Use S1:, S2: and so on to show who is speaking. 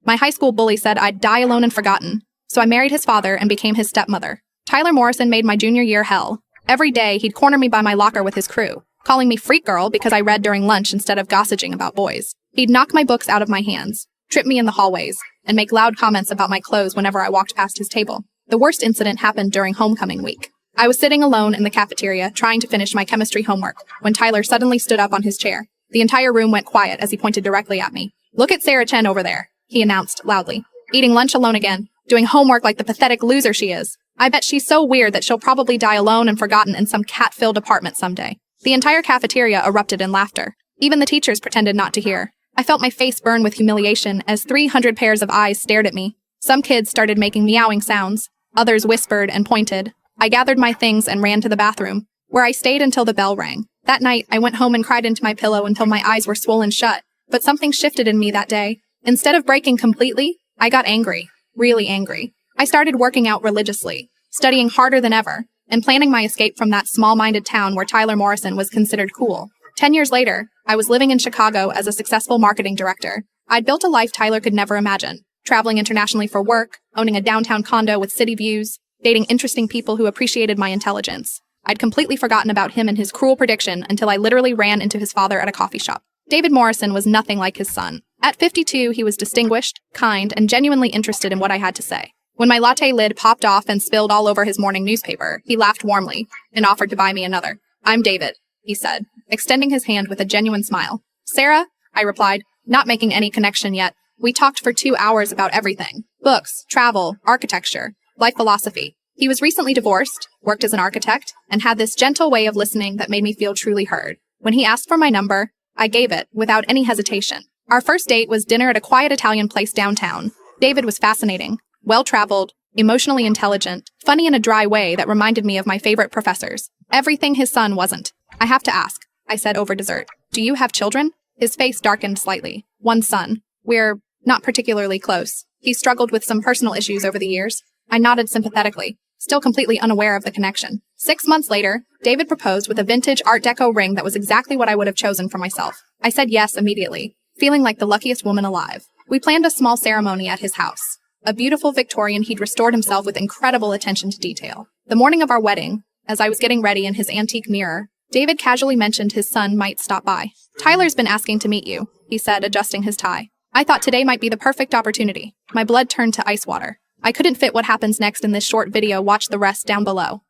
S1: My high school bully said I'd die alone and forgotten, so I married his father and became his stepmother. Tyler Morrison made my junior year hell. Every day, he'd corner me by my locker with his crew, calling me freak girl because I read during lunch instead of gossiping about boys. He'd knock my books out of my hands, trip me in the hallways, and make loud comments about my clothes whenever I walked past his table. The worst incident happened during homecoming week. I was sitting alone in the cafeteria trying to finish my chemistry homework when Tyler suddenly stood up on his chair. The entire room went quiet as he pointed directly at me. "Look at Sarah Chen over there," he announced loudly. "Eating lunch alone again, doing homework like the pathetic loser she is. I bet she's so weird that she'll probably die alone and forgotten in some cat-filled apartment someday." The entire cafeteria erupted in laughter. Even the teachers pretended not to hear. I felt my face burn with humiliation as 300 pairs of eyes stared at me. Some kids started making meowing sounds. Others whispered and pointed. I gathered my things and ran to the bathroom, where I stayed until the bell rang. That night, I went home and cried into my pillow until my eyes were swollen shut. But something shifted in me that day. Instead of breaking completely, I got angry. Really angry. I started working out religiously, studying harder than ever, and planning my escape from that small-minded town where Tyler Morrison was considered cool. 10 years later, I was living in Chicago as a successful marketing director. I'd built a life Tyler could never imagine, traveling internationally for work, owning a downtown condo with city views, dating interesting people who appreciated my intelligence. I'd completely forgotten about him and his cruel prediction until I literally ran into his father at a coffee shop. David Morrison was nothing like his son. At 52, he was distinguished, kind, and genuinely interested in what I had to say. When my latte lid popped off and spilled all over his morning newspaper, he laughed warmly and offered to buy me another. "I'm David," he said, extending his hand with a genuine smile. "Sarah?" I replied, not making any connection yet. We talked for 2 hours about everything. Books, travel, architecture, life philosophy. He was recently divorced, worked as an architect, and had this gentle way of listening that made me feel truly heard. When he asked for my number, I gave it without any hesitation. Our first date was dinner at a quiet Italian place downtown. David was fascinating, well-traveled, emotionally intelligent, funny in a dry way that reminded me of my favorite professors. Everything his son wasn't. "I have to ask," I said over dessert. "Do you have children?" His face darkened slightly. "One son. We're not particularly close. He struggled with some personal issues over the years." I nodded sympathetically, still completely unaware of the connection. 6 months later, David proposed with a vintage Art Deco ring that was exactly what I would have chosen for myself. I said yes immediately, feeling like the luckiest woman alive. We planned a small ceremony at his house. A beautiful Victorian, he'd restored himself with incredible attention to detail. The morning of our wedding, as I was getting ready in his antique mirror, David casually mentioned his son might stop by. "Tyler's been asking to meet you," he said, adjusting his tie. I thought today might be the perfect opportunity. My blood turned to ice water. I couldn't fit what happens next in this short video, watch the rest down below.